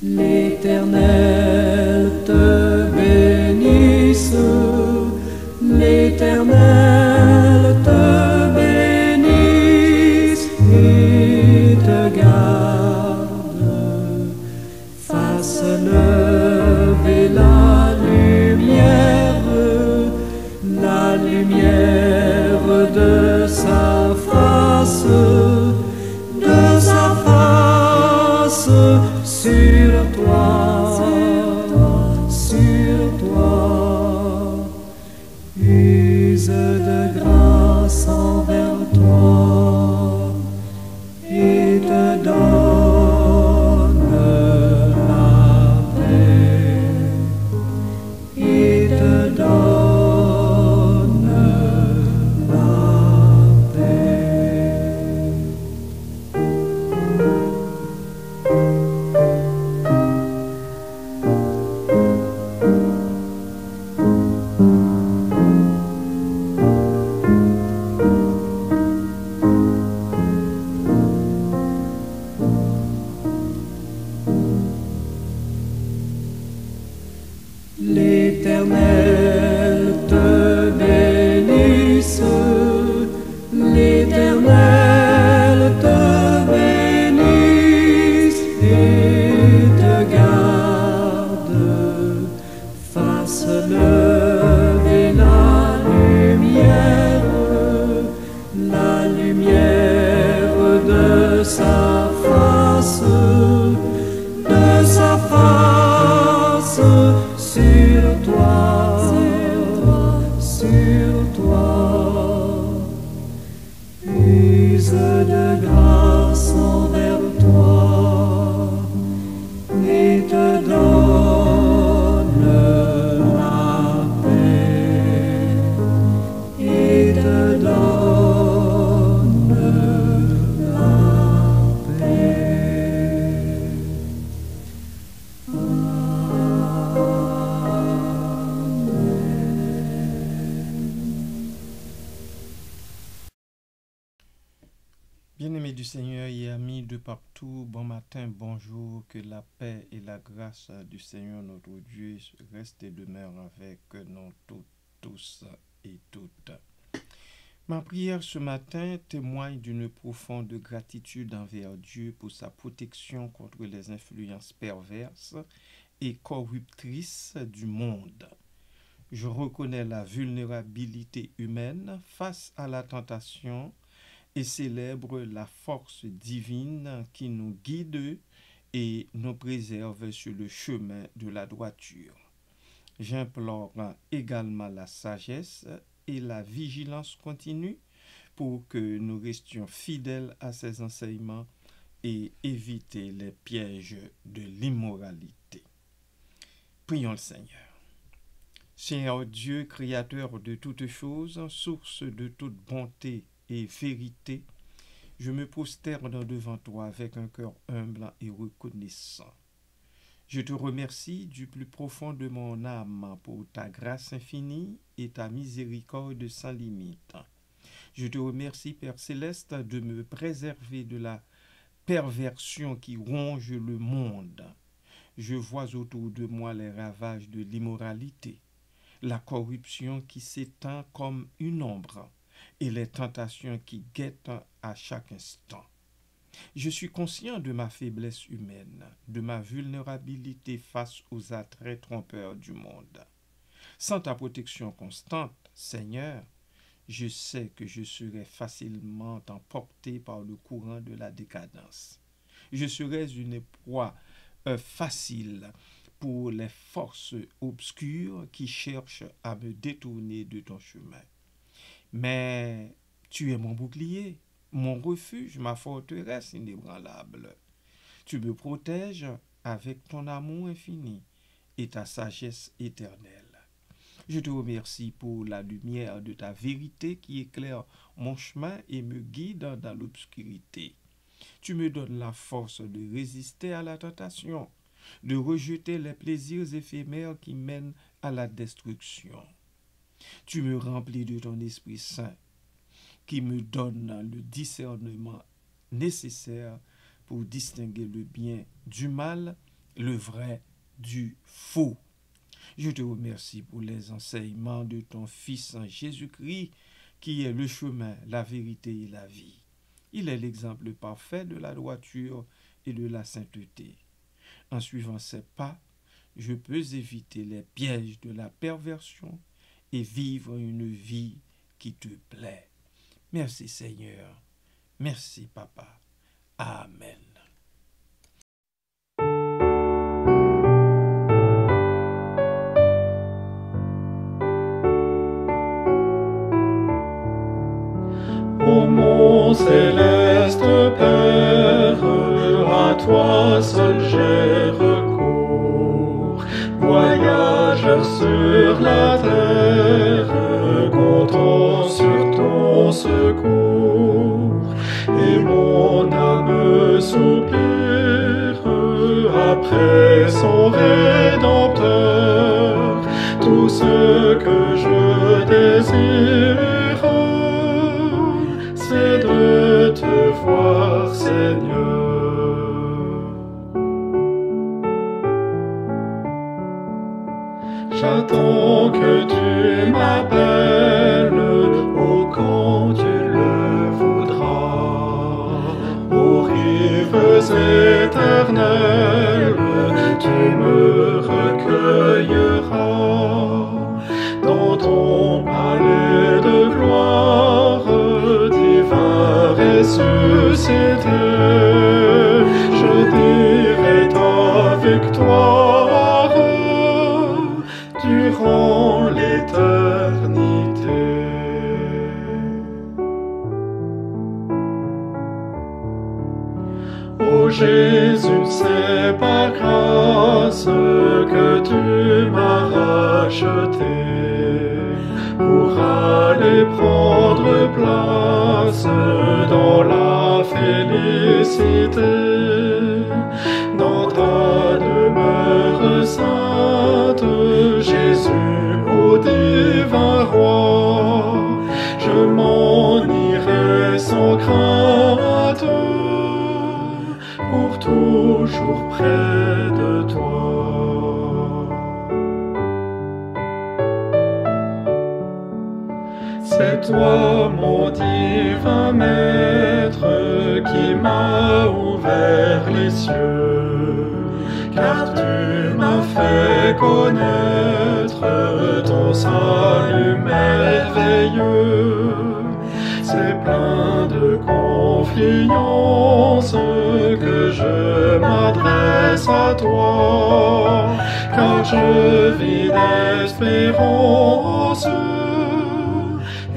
L'Éternel te bénisse, l'Éternel te bénisse et te garde, fasse lever la lumière de sa face sur toi, use de grâce envers toi et te donne la paix, et te donne la paix. L'Éternel te bénisse, l'Éternel te bénisse et te garde, fasse lever la lumière de sa face sur toi, use de grâce envers toi et te donne la paix, et te donne la paix. Bien-aimés du Seigneur et amis de partout, bon matin, bonjour, que la paix et la grâce du Seigneur notre Dieu restent et demeurent avec nous tous et toutes. Ma prière ce matin témoigne d'une profonde gratitude envers Dieu pour sa protection contre les influences perverses et corruptrices du monde. Je reconnais la vulnérabilité humaine face à la tentation et célèbre la force divine qui nous guide et nous préserve sur le chemin de la droiture. J'implore également la sagesse et la vigilance continue pour que nous restions fidèles à ses enseignements et éviter les pièges de l'immoralité. Prions le Seigneur. Seigneur Dieu, créateur de toutes choses, source de toute bonté et vérité, je me prosterne devant toi avec un cœur humble et reconnaissant. Je te remercie du plus profond de mon âme pour ta grâce infinie et ta miséricorde sans limite. Je te remercie, Père Céleste, de me préserver de la perversion qui ronge le monde. Je vois autour de moi les ravages de l'immoralité, la corruption qui s'étend comme une ombre et les tentations qui guettent à chaque instant. Je suis conscient de ma faiblesse humaine, de ma vulnérabilité face aux attraits trompeurs du monde. Sans ta protection constante, Seigneur, je sais que je serais facilement emporté par le courant de la décadence. Je serais une proie facile pour les forces obscures qui cherchent à me détourner de ton chemin. Mais tu es mon bouclier, mon refuge, ma forteresse inébranlable. Tu me protèges avec ton amour infini et ta sagesse éternelle. Je te remercie pour la lumière de ta vérité qui éclaire mon chemin et me guide dans l'obscurité. Tu me donnes la force de résister à la tentation, de rejeter les plaisirs éphémères qui mènent à la destruction. Tu me remplis de ton Esprit Saint qui me donne le discernement nécessaire pour distinguer le bien du mal, le vrai du faux. Je te remercie pour les enseignements de ton Fils en Jésus-Christ, qui est le chemin, la vérité et la vie. Il est l'exemple parfait de la droiture et de la sainteté. En suivant ses pas, je peux éviter les pièges de la perversion et vivre une vie qui te plaît. Merci Seigneur. Merci Papa. Amen. Ô mon céleste Père, à toi seul j'ai recours. Voyageur sur la terre, comptant sur ton secours. Et mon âme soupire après son Rédempteur. Tout ce que je désire, c'est de te voir, Seigneur. J'attends que tu m'appelles, oh quand tu le voudras. Aux rives éternelles, tu me recueilleras. Dans ton palais de gloire, ressuscité, je dirai ta victoire durant l'éternité. Ô Jésus, c'est par grâce que tu m'as racheté pour aller prendre place dans la félicité, dans ta demeure sainte, Jésus, ô divin roi, je m'en irai sans crainte, pour toujours près de toi. C'est toi, mon divin Maître, qui m'a ouvert les cieux, car tu m'as fait connaître ton salut merveilleux. C'est plein de confiance que je m'adresse à toi, car je vis d'espérance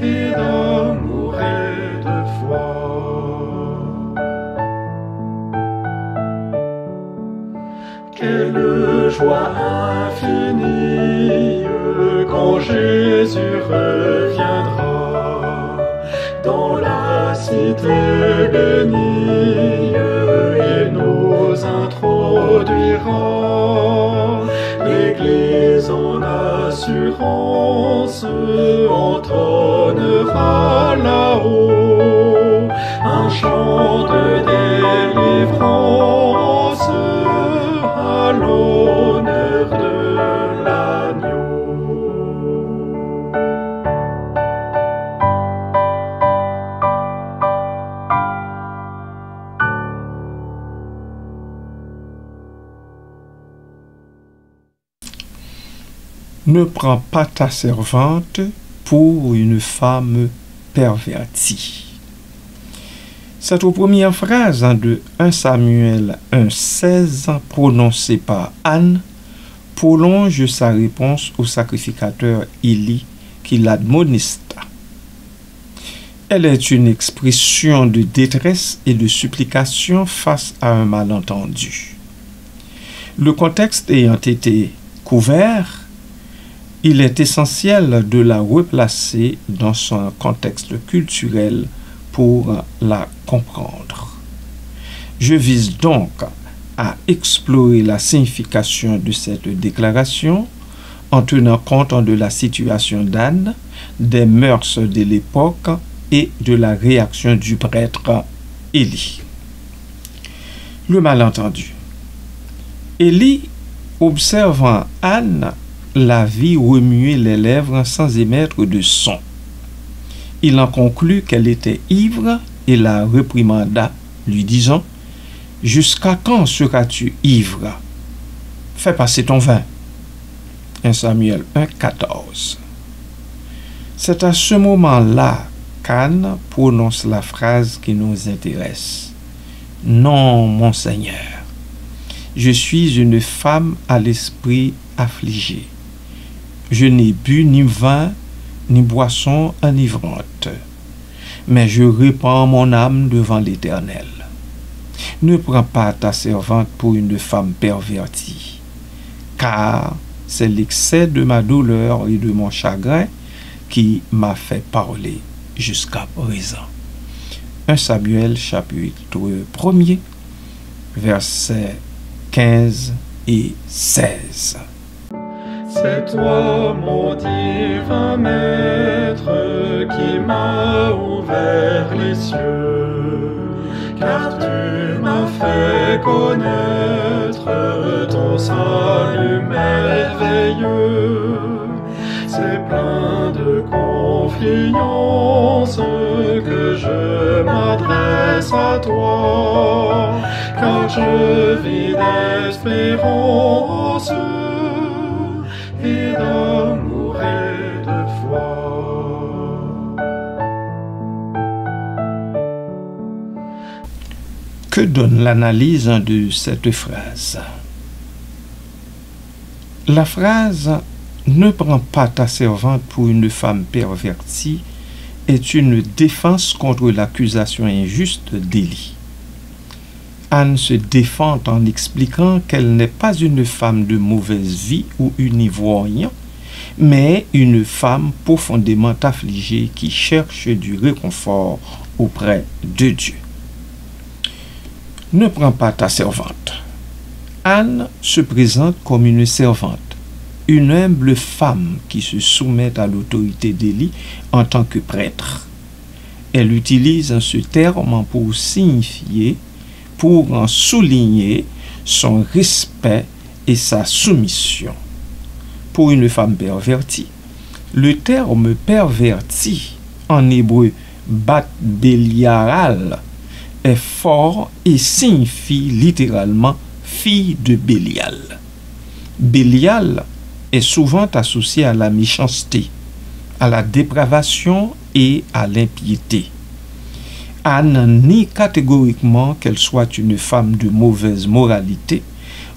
et d'amour et de foi. Quelle joie infinie quand Jésus reviendra dans la cité bénie, il nous introduira l'Église en assurance, entonnera là-haut un chant de délivrance à l'honneur de l'agneau. Ne prends pas ta servante pour une femme pervertie. Cette première phrase de 1 Samuel 1,16 prononcée par Anne prolonge sa réponse au sacrificateur Élie qui l'admonista. Elle est une expression de détresse et de supplication face à un malentendu. Le contexte ayant été couvert, il est essentiel de la replacer dans son contexte culturel pour la comprendre. Je vise donc à explorer la signification de cette déclaration en tenant compte de la situation d'Anne, des mœurs de l'époque et de la réaction du prêtre Élie. Le malentendu. Élie, observant Anne, la vit remuer les lèvres sans émettre de son. Il en conclut qu'elle était ivre et la réprimanda, lui disant: « Jusqu'à quand seras-tu ivre? Fais passer ton vin. » 1 Samuel 1,14. C'est à ce moment-là qu'Anne prononce la phrase qui nous intéresse. « Non, mon Seigneur, je suis une femme à l'esprit affligé. Je n'ai bu ni vin, ni boisson enivrante, mais je répands mon âme devant l'Éternel. Ne prends pas ta servante pour une femme pervertie, car c'est l'excès de ma douleur et de mon chagrin qui m'a fait parler jusqu'à présent. » 1 Samuel chapitre 1er, versets 15 et 16. C'est toi, mon divin maître, qui m'as ouvert les cieux, car tu m'as fait connaître ton salut merveilleux. C'est plein de confiance que je m'adresse à toi, car je vis d'espérance et d'amour et de foi. Que donne l'analyse de cette phrase? La phrase « Ne prends pas ta servante pour une femme pervertie » est une défense contre l'accusation injuste d'Élie. Anne se défend en expliquant qu'elle n'est pas une femme de mauvaise vie ou une ivrogne, mais une femme profondément affligée qui cherche du réconfort auprès de Dieu. Ne prends pas ta servante. Anne se présente comme une servante, une humble femme qui se soumet à l'autorité d'Élie en tant que prêtre. Elle utilise ce terme pour signifier, pour en souligner son respect et sa soumission. Pour une femme pervertie, le terme perverti, en hébreu bat Béliaral, est fort et signifie littéralement fille de Bélial. Bélial est souvent associé à la méchanceté, à la dépravation et à l'impiété. Anne nie catégoriquement qu'elle soit une femme de mauvaise moralité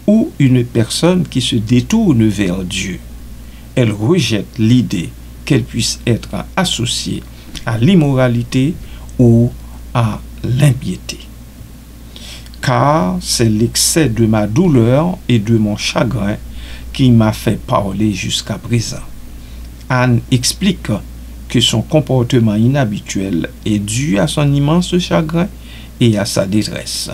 ou une personne qui se détourne vers Dieu. Elle rejette l'idée qu'elle puisse être associée à l'immoralité ou à l'impiété. Car c'est l'excès de ma douleur et de mon chagrin qui m'a fait parler jusqu'à présent. Anne explique que son comportement inhabituel est dû à son immense chagrin et à sa détresse.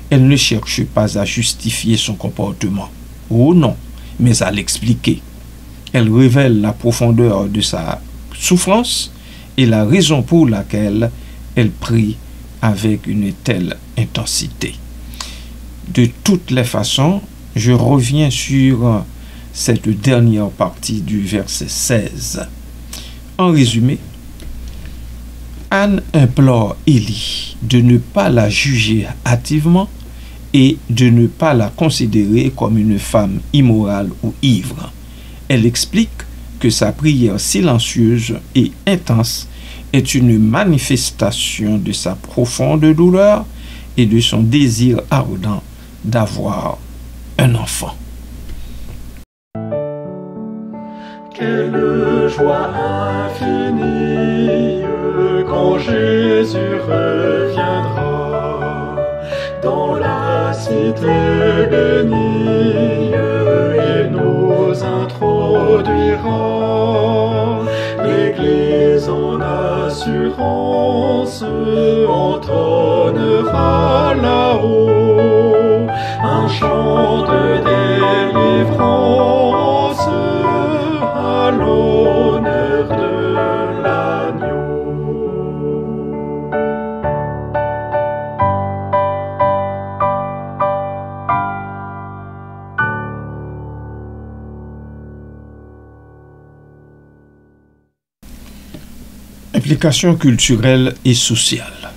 Elle ne cherche pas à justifier son comportement, oh non, mais à l'expliquer. Elle révèle la profondeur de sa souffrance et la raison pour laquelle elle prie avec une telle intensité. De toutes les façons, je reviens sur cette dernière partie du verset 16. En résumé, Anne implore Élie de ne pas la juger hâtivement et de ne pas la considérer comme une femme immorale ou ivre. Elle explique que sa prière silencieuse et intense est une manifestation de sa profonde douleur et de son désir ardent d'avoir un enfant. Quelle joie infinie quand Jésus reviendra dans la cité bénie et nous introduira. L'Église en assurance entonnera là-haut un chant de délivrance Implications culturelles et sociales.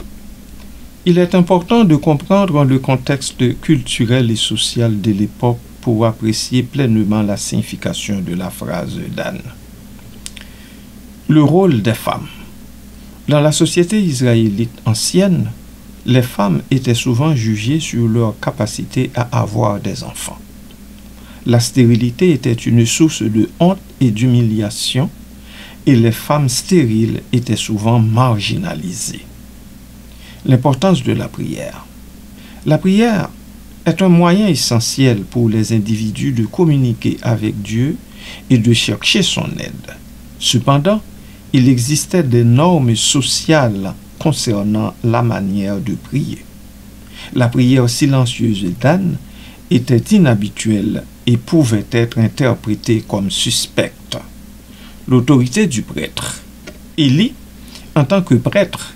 Il est important de comprendre le contexte culturel et social de l'époque pour apprécier pleinement la signification de la phrase Dan. Le rôle des femmes. Dans la société israélite ancienne, les femmes étaient souvent jugées sur leur capacité à avoir des enfants. La stérilité était une source de honte et d'humiliation, et les femmes stériles étaient souvent marginalisées. L'importance de la prière. La prière est un moyen essentiel pour les individus de communiquer avec Dieu et de chercher son aide. Cependant, il existait des normes sociales concernant la manière de prier. La prière silencieuse d'Anne était inhabituelle et pouvait être interprétée comme suspecte. L'autorité du prêtre. Élie, en tant que prêtre,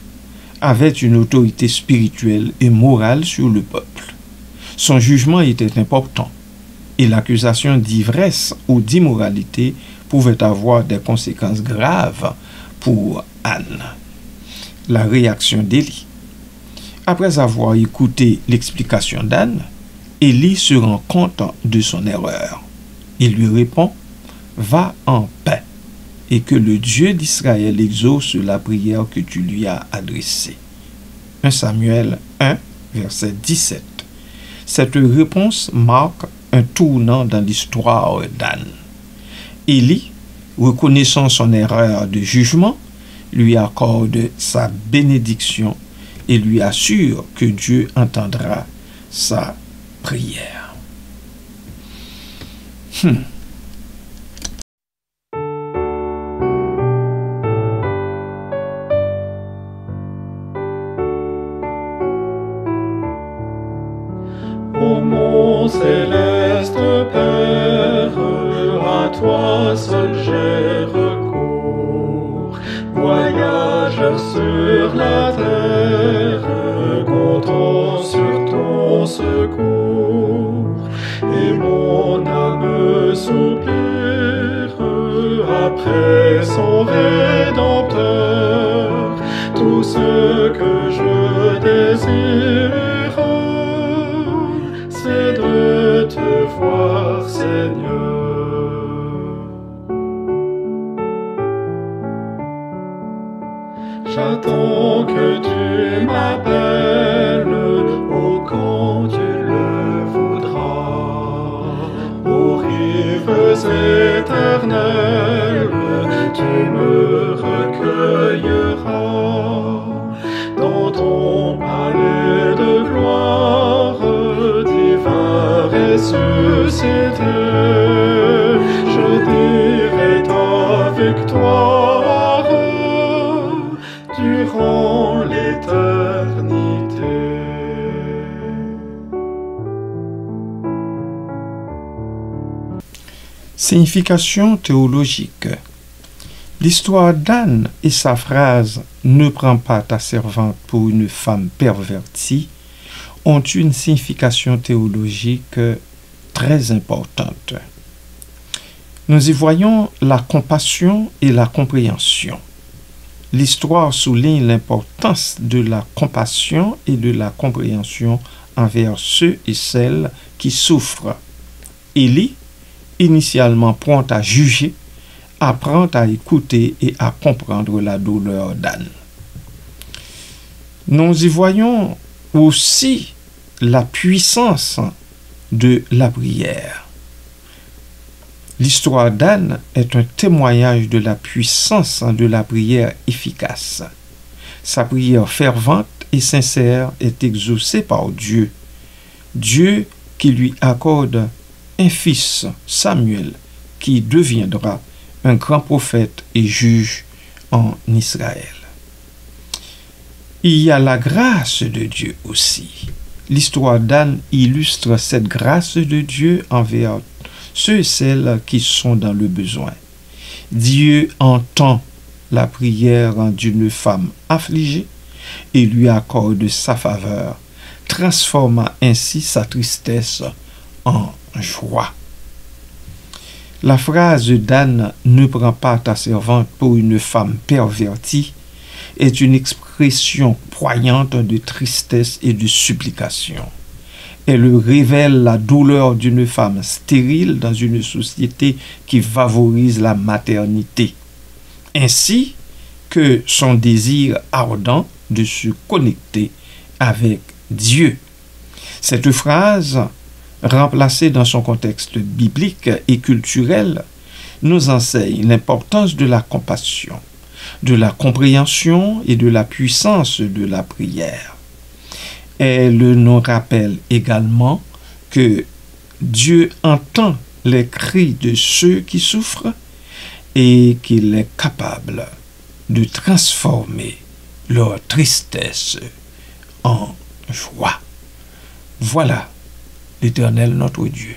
avait une autorité spirituelle et morale sur le peuple. Son jugement était important et l'accusation d'ivresse ou d'immoralité pouvait avoir des conséquences graves pour Anne. La réaction d'Élie. Après avoir écouté l'explication d'Anne, Élie se rend compte de son erreur. Il lui répond « Va en paix et que le Dieu d'Israël exauce la prière que tu lui as adressée. » 1 Samuel 1, verset 17. Cette réponse marque un tournant dans l'histoire d'Anne. Élie, reconnaissant son erreur de jugement, lui accorde sa bénédiction et lui assure que Dieu entendra sa prière. Ô mon céleste Père, à toi seul j'ai recours. Voyageur sur la terre, comptant sur ton secours. Et mon âme soupire après son Rédempteur. Tout ce que je désire, c'est de te voir, Seigneur. J'attends que tu m'appelles, oh quand tu le voudras. Aux rives éternelles, tu me recueilleras. Dans ton palais de gloire, ressuscité, je dirai ta victoire durant l'éternité. Signification théologique. L'histoire d'Anne et sa phrase « Ne prends pas ta servante pour une femme pervertie » ont une signification théologique très importante. Nous y voyons la compassion et la compréhension. L'histoire souligne l'importance de la compassion et de la compréhension envers ceux et celles qui souffrent. Élie, initialement prompt à juger, apprend à écouter et à comprendre la douleur d'Anne. Nous y voyons aussi la puissance de la prière. L'histoire d'Anne est un témoignage de la puissance de la prière efficace. Sa prière fervente et sincère est exaucée par Dieu. Dieu qui lui accorde un fils, Samuel, qui deviendra un grand prophète et juge en Israël. Il y a la grâce de Dieu aussi. L'histoire d'Anne illustre cette grâce de Dieu envers ceux et celles qui sont dans le besoin. Dieu entend la prière d'une femme affligée et lui accorde sa faveur, transformant ainsi sa tristesse en joie. La phrase d'Anne « Ne prends pas ta servante pour une femme pervertie » est une expression poignante de tristesse et de supplication. Elle révèle la douleur d'une femme stérile dans une société qui favorise la maternité, ainsi que son désir ardent de se connecter avec Dieu. Cette phrase, remplacée dans son contexte biblique et culturel, nous enseigne l'importance de la compassion, de la compréhension et de la puissance de la prière. Elle nous rappelle également que Dieu entend les cris de ceux qui souffrent et qu'il est capable de transformer leur tristesse en joie. Voilà l'Éternel notre Dieu,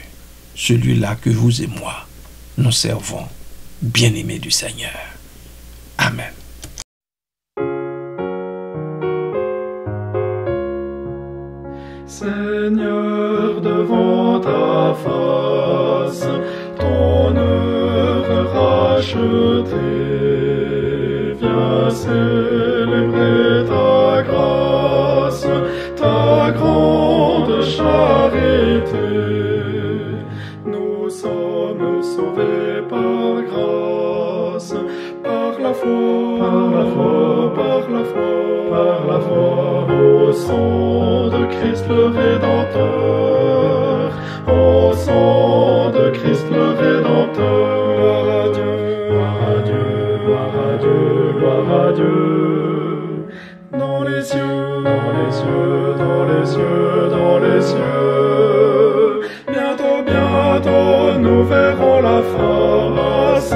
celui-là que vous et moi nous servons, bien-aimés du Seigneur. Amen. Seigneur, devant ta face, ton œuvre rachetée, viens célébrer ta grâce, ta grande charité. Nous sommes sauvés par grâce, par la foi, par la foi, par la foi, par la foi, au sang de Christ le Rédempteur, au sang de Christ le Rédempteur. Gloire à Dieu, gloire à Dieu, gloire à Dieu, gloire à Dieu. Dans les cieux, dans les cieux, dans les cieux, dans les cieux. Bientôt, bientôt, nous verrons la face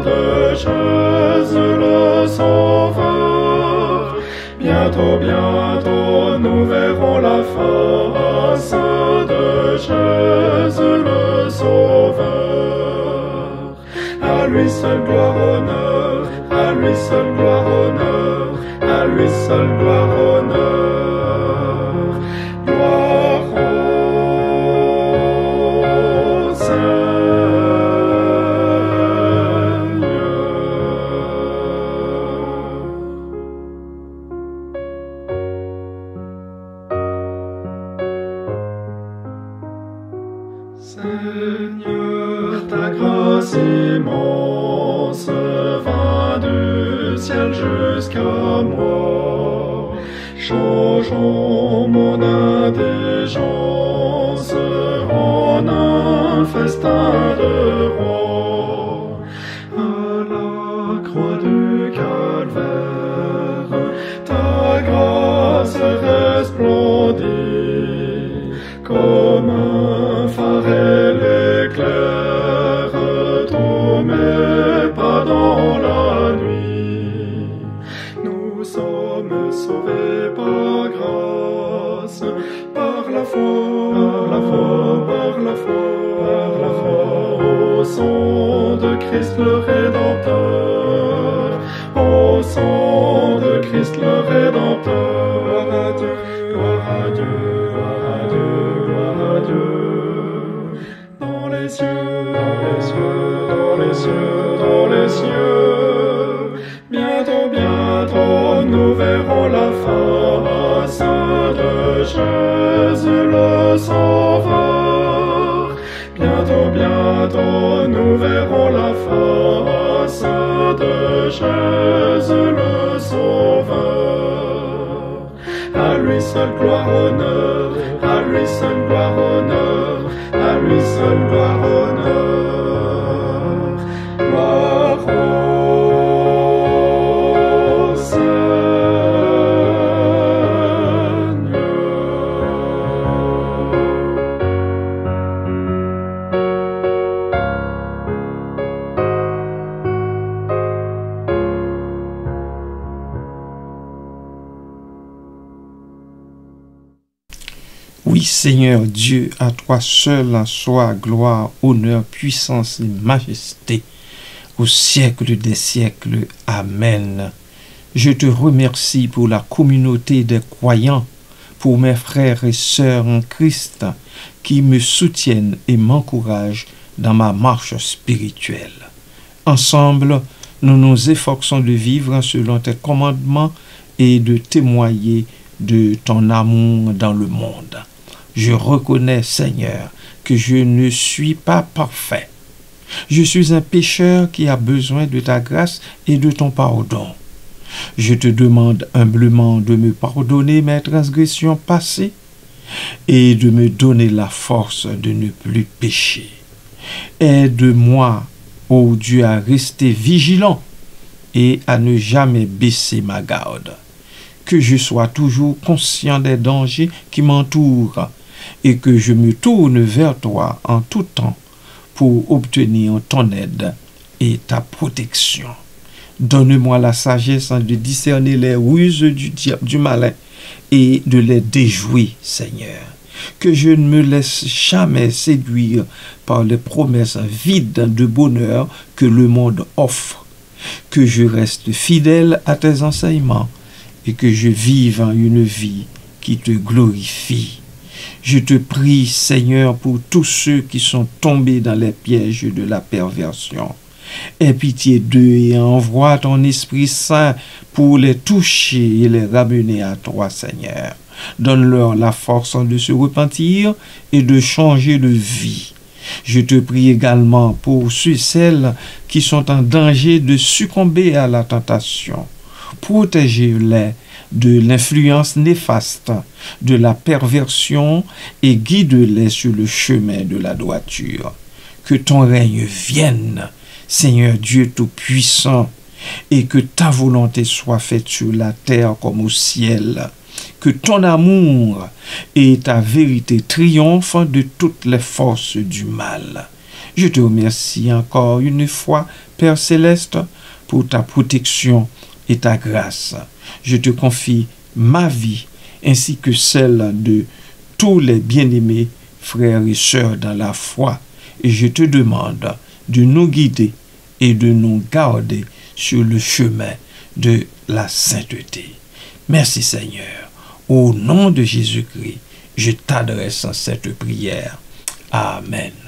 de Jésus le Sauveur. Bientôt, bientôt, nous verrons la face de Jésus le Sauveur. À lui seul gloire, honneur, à lui seul gloire, honneur, à lui seul gloire, honneur. Gloire au Seigneur. Seigneur, ta grâce immense vint du ciel jusqu'à moi. Changeons mon indigence en un festin de roi. À la croix du calvaire, ta grâce resplendit comme un phare et l'éclair, tous mes pas dans la nuit. Nous sommes sauvés par grâce, par la foi, par la foi, par la foi, par la foi, au sang de Christ le Rédempteur, au sang de Christ le Rédempteur. Gloire à Dieu, gloire à Dieu, gloire à Dieu, gloire à Dieu. Dans les cieux, dans les cieux, dans les cieux, dans les cieux. Bientôt, bientôt, nous verrons la face de Jésus le Sauveur. Bientôt, bientôt, nous verrons la face de Jésus le Sauveur. À lui seul gloire, honneur, à lui seul gloire, honneur, à lui seul gloire, honneur. Gloire au Oui, Seigneur Dieu, à toi seul soit gloire, honneur, puissance et majesté, au siècle des siècles. Amen. Je te remercie pour la communauté des croyants, pour mes frères et sœurs en Christ qui me soutiennent et m'encouragent dans ma marche spirituelle. Ensemble, nous nous efforçons de vivre selon tes commandements et de témoigner de ton amour dans le monde. Je reconnais, Seigneur, que je ne suis pas parfait. Je suis un pécheur qui a besoin de ta grâce et de ton pardon. Je te demande humblement de me pardonner mes transgressions passées et de me donner la force de ne plus pécher. Aide-moi, ô Dieu, à rester vigilant et à ne jamais baisser ma garde. Que je sois toujours conscient des dangers qui m'entourent et que je me tourne vers toi en tout temps pour obtenir ton aide et ta protection. Donne-moi la sagesse de discerner les ruses du diable, du malin, et de les déjouer, Seigneur. Que je ne me laisse jamais séduire par les promesses vides de bonheur que le monde offre. Que je reste fidèle à tes enseignements et que je vive une vie qui te glorifie. Je te prie, Seigneur, pour tous ceux qui sont tombés dans les pièges de la perversion. Aie pitié d'eux et envoie ton Esprit Saint pour les toucher et les ramener à toi, Seigneur. Donne-leur la force de se repentir et de changer de vie. Je te prie également pour ceux et celles qui sont en danger de succomber à la tentation. Protège-les de l'influence néfaste de la perversion et guide-les sur le chemin de la droiture. Que ton règne vienne, Seigneur Dieu Tout-Puissant, et que ta volonté soit faite sur la terre comme au ciel. Que ton amour et ta vérité triomphent de toutes les forces du mal. Je te remercie encore une fois, Père Céleste, pour ta protection et ta grâce. Je te confie ma vie ainsi que celle de tous les bien-aimés frères et sœurs dans la foi. Et je te demande de nous guider et de nous garder sur le chemin de la sainteté. Merci Seigneur. Au nom de Jésus-Christ, je t'adresse cette prière. Amen.